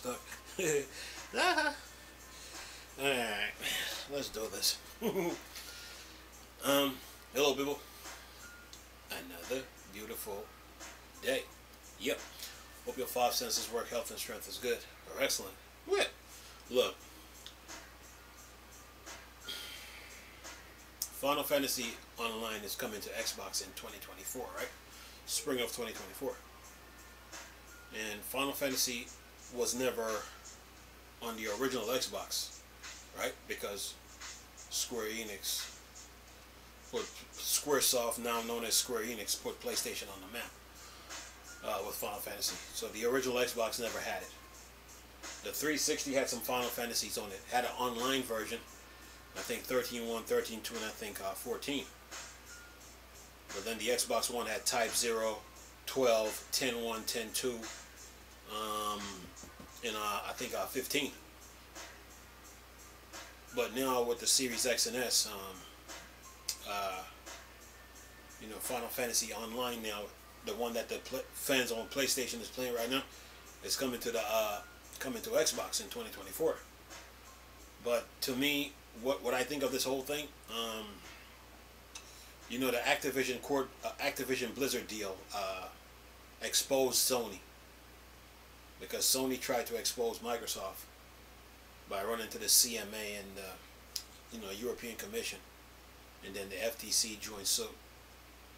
stuck. Ah. Alright, let's do this. Hello people. Another beautiful day. Yep. Hope your five senses work, health and strength is good. Or excellent. What? Look. Final Fantasy Online is coming to Xbox in 2024, right? Spring of 2024. And Final Fantasy was never on the original Xbox, right? Because Square Enix, Squaresoft, now known as Square Enix, put PlayStation on the map with Final Fantasy. So the original Xbox never had it. The 360 had some Final Fantasies on it. Had an online version. I think 13.1, 13.2, and I think 14. But then the Xbox One had Type 0, 12, 10.1, 10.2, and I think 15. But now with the Series X and S, Final Fantasy Online now, the one that the fans on PlayStation is playing right now, is coming to Xbox in 2024. But to me, what I think of this whole thing, the Activision Blizzard deal exposed Sony, because Sony tried to expose Microsoft by running to the CMA and European Commission, and then the FTC joined suit.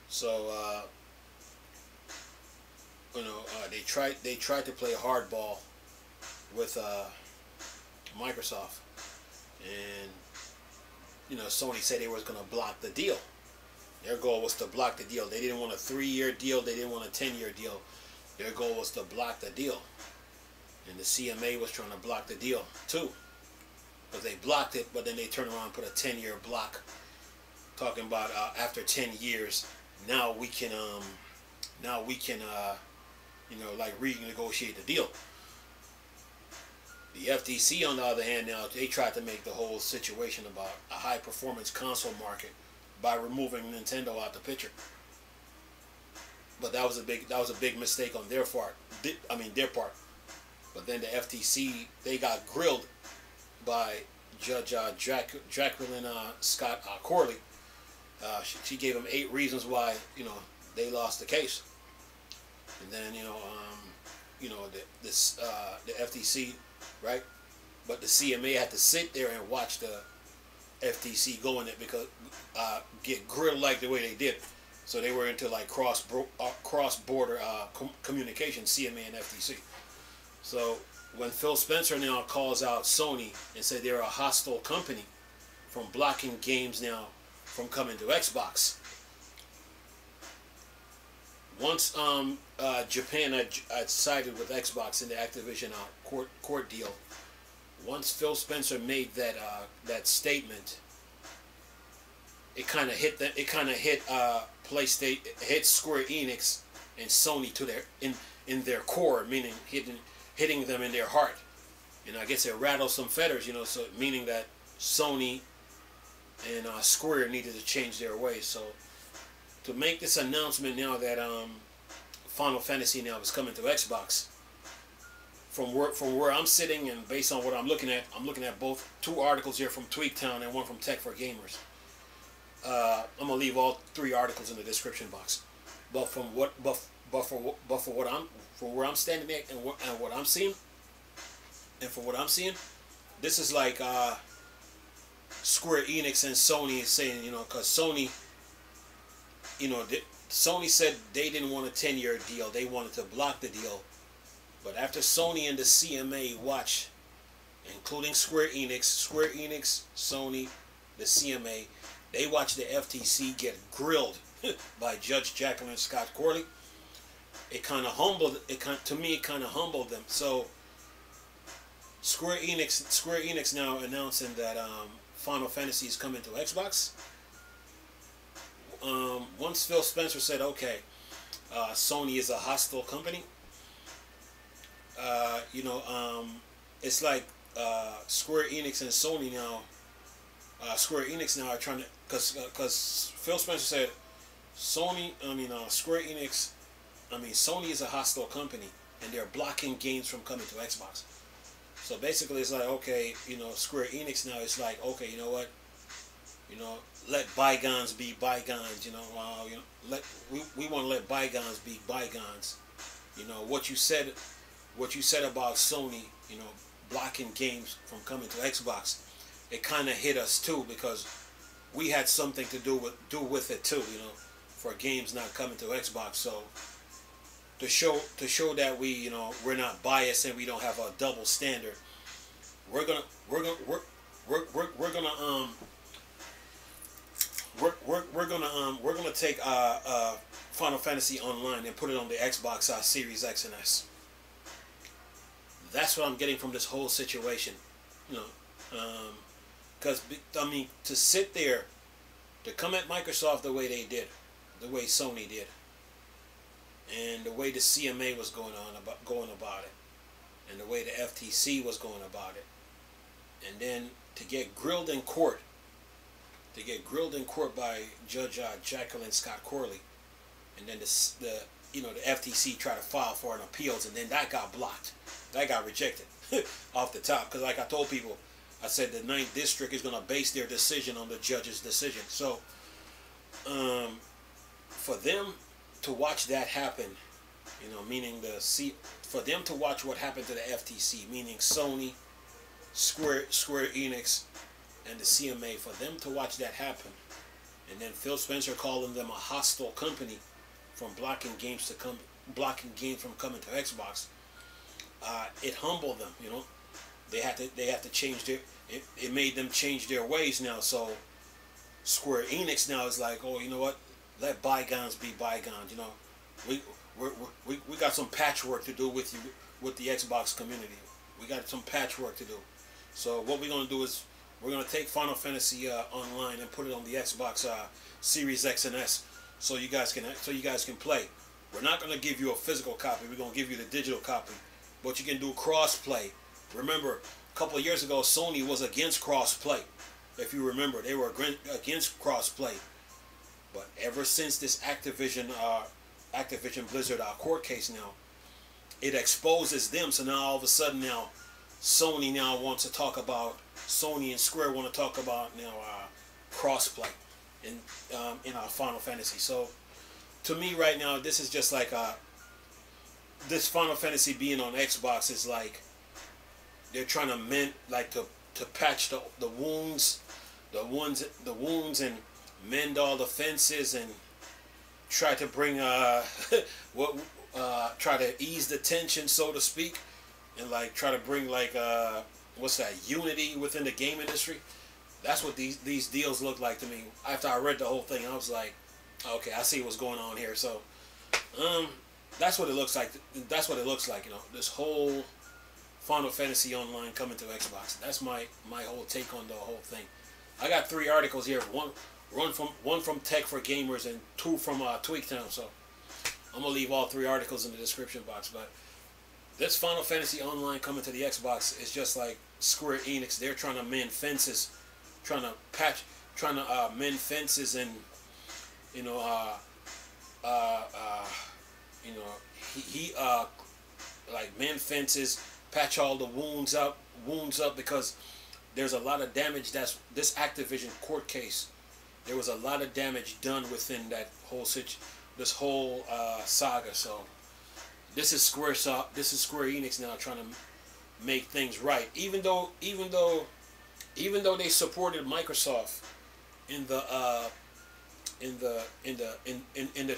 So they tried to play hardball with Microsoft, and Sony said they was going to block the deal. Their goal was to block the deal. They didn't want a 3-year deal. They didn't want a 10-year deal. Their goal was to block the deal. And the CMA was trying to block the deal too. But they blocked it, but then they turned around and put a 10-year block, talking about after 10 years, now we can renegotiate the deal. The FTC, on the other hand, now they tried to make the whole situation about a high-performance console market by removing Nintendo out the picture. But that was a big mistake on their part. But then the FTC, they got grilled by Judge Jacqueline Scott Corley. She gave them 8 reasons why they lost the case. And then the FTC, right? But the CMA had to sit there and watch the FTC go in it, because get grilled like the way they did. So they were into like cross-border communication, CMA and FTC. So when Phil Spencer now calls out Sony and said they're a hostile company from blocking games now from coming to Xbox. Once Japan had sided with Xbox in the Activision court deal, once Phil Spencer made that statement, it kind of hit PlayStation, hit Square Enix and Sony to their in their core, meaning hitting them in their heart. I guess it rattled some feathers, so meaning that Sony and Square needed to change their ways. So to make this announcement now that Final Fantasy now is coming to Xbox, from where I'm sitting and based on what I'm looking at both 2 articles here from Tweaktown and one from Tech for Gamers. I'm gonna leave all 3 articles in the description box. But from where I'm standing at and what I'm seeing, this is like Square Enix and Sony is saying, because Sony, Sony said they didn't want a 10-year deal. They wanted to block the deal. But after Sony and the CMA watch, including Square Enix, Sony, the CMA, they watched the FTC get grilled by Judge Jacqueline Scott Corley. It kind of humbled them. So Square Enix now announcing that Final Fantasy is coming to Xbox. Once Phil Spencer said, okay, Sony is a hostile company, it's like Square Enix and Sony now. Square Enix now are trying to, because Phil Spencer said Sony is a hostile company and they're blocking games from coming to Xbox. So basically, it's like, okay, you know, Square Enix now, it's like, okay, you know what, you know, let bygones be bygones. You know, let we want to let bygones be bygones. You know what you said about Sony, you know, blocking games from coming to Xbox. It kind of hit us too because we had something to do with it too. You know, for games not coming to Xbox. So to show that we're not biased and we don't have a double standard, we're gonna we're gonna we're gonna we're gonna take Final Fantasy Online and put it on the Xbox Series X and S. That's what I'm getting from this whole situation, you know, because I mean, to sit there, to come at Microsoft the way they did, the way Sony did, and the way the CMA was going about it, and the way the FTC was going about it, and then to get grilled in court, by Judge Jacqueline Scott Corley, and then the FTC tried to file for an appeals, and then that got blocked, that got rejected off the top, because like I told people, I said the 9th District is going to base their decision on the judge's decision. So for them to watch that happen, you know, meaning for them to watch what happened to the FTC, meaning Sony, Square Enix, and the CMA, for them to watch that happen, and then Phil Spencer calling them a hostile company from blocking games from coming to Xbox, it humbled them. You know, they have to change it made them change their ways now. So Square Enix now is like, oh, you know what? Let bygones be bygones. You know, we got some patchwork to do with the Xbox community. We got some patchwork to do. So what we're gonna do is we're gonna take Final Fantasy Online and put it on the Xbox Series X and S, so you guys can play. We're not gonna give you a physical copy. We're gonna give you the digital copy, but you can do cross play. Remember, a couple of years ago, Sony was against cross play. If you remember, they were against cross play. But ever since this Activision Blizzard court case now, it exposes them. So now all of a sudden now, Sony now wants to talk about, Sony and Square want to talk about now crossplay in our Final Fantasy. So to me right now, this is just like this Final Fantasy being on Xbox is like they're trying to mend, like to patch the wounds and mend all the fences and try to bring try to ease the tension, so to speak, and like try to bring like what's that, unity within the game industry. That's what these deals look like to me. After I read the whole thing, I was like, okay, I see what's going on here. So that's what it looks like. That's what it looks like. You know, this whole Final Fantasy Online coming to Xbox. That's my whole take on the whole thing. I got 3 articles here. One from Tech for Gamers and 2 from Tweaktown. So I'm gonna leave all 3 articles in the description box. But this Final Fantasy Online coming to the Xbox is just like Square Enix. They're trying to mend fences, trying to mend fences, and you know, he like mend fences, patch all the wounds up because there's a lot of damage. That's this Activision court case. There was a lot of damage done within that whole this whole saga. So this is Square Enix now trying to make things right. Even though they supported Microsoft in the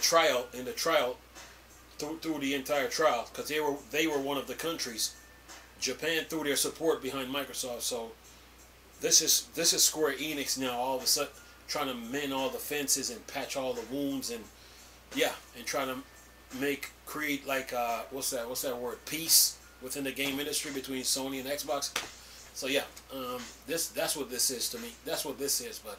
trial through the entire trial, because they were one of the countries. Japan threw their support behind Microsoft. So this is Square Enix now all of a sudden trying to mend all the fences and patch all the wounds, and and trying to create like what's that word, peace within the game industry between Sony and Xbox. So that's what this is to me. That's what this is. But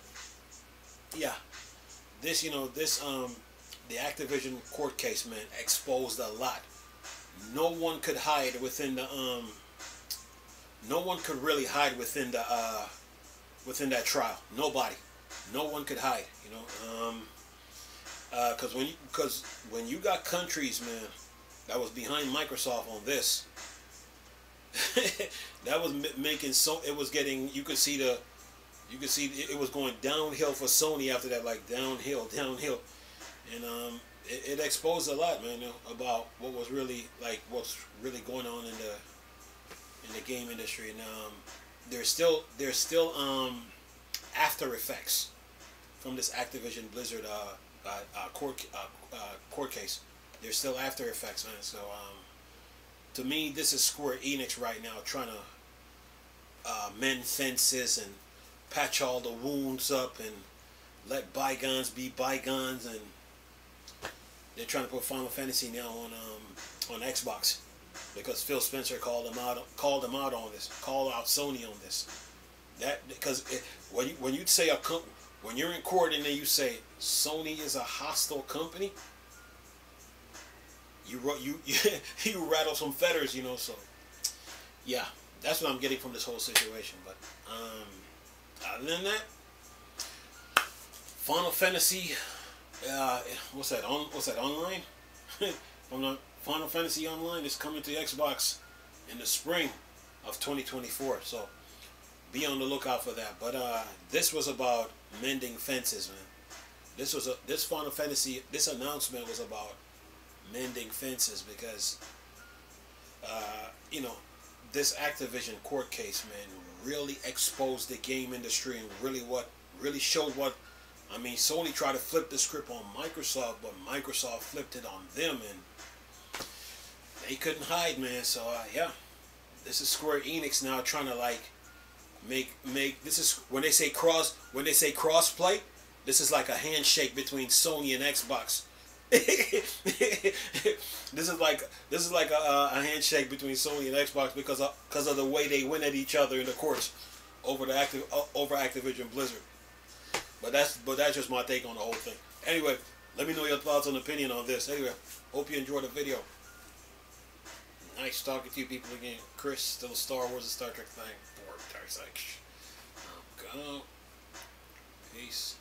this the Activision court case, man, exposed a lot. No one could hide within the no one could really hide within the within that trial. No one could hide, you know, because when you got countries, man, that was behind Microsoft on this, that was making so it was getting you could see it was going downhill for Sony after that, like downhill, and it exposed a lot, man, you know, about what was really like what's really going on in the game industry, and there's still after effects from this Activision Blizzard court case. There's still after effects, man. So to me, this is Square Enix right now trying to mend fences and patch all the wounds up and let bygones be bygones, and they're trying to put Final Fantasy now on Xbox because Phil Spencer called them out on this, called out Sony on this. That because when you say when you're in court and then you say Sony is a hostile company, you you rattle some feathers, you know. So yeah, that's what I'm getting from this whole situation. But other than that, Final Fantasy, what's that online? From the Final Fantasy Online is coming to Xbox in the spring of 2024. So be on the lookout for that. But this was about mending fences, man. This Final Fantasy, this announcement was about mending fences because you know, this Activision court case, man, really exposed the game industry and really showed what, I mean, Sony tried to flip the script on Microsoft, but Microsoft flipped it on them, and they couldn't hide, man. So yeah, this is Square Enix now trying to like make this is when they say crossplay, this is like a handshake between Sony and Xbox. This is like a handshake between Sony and Xbox because of the way they win at each other in the courts over Activision Blizzard. But that's just my take on the whole thing. Anyway, let me know your thoughts and opinion on this. Anyway, hope you enjoyed the video. Nice talking to you people again. Chris, still a Star Wars and Star Trek thing. Go. Peace.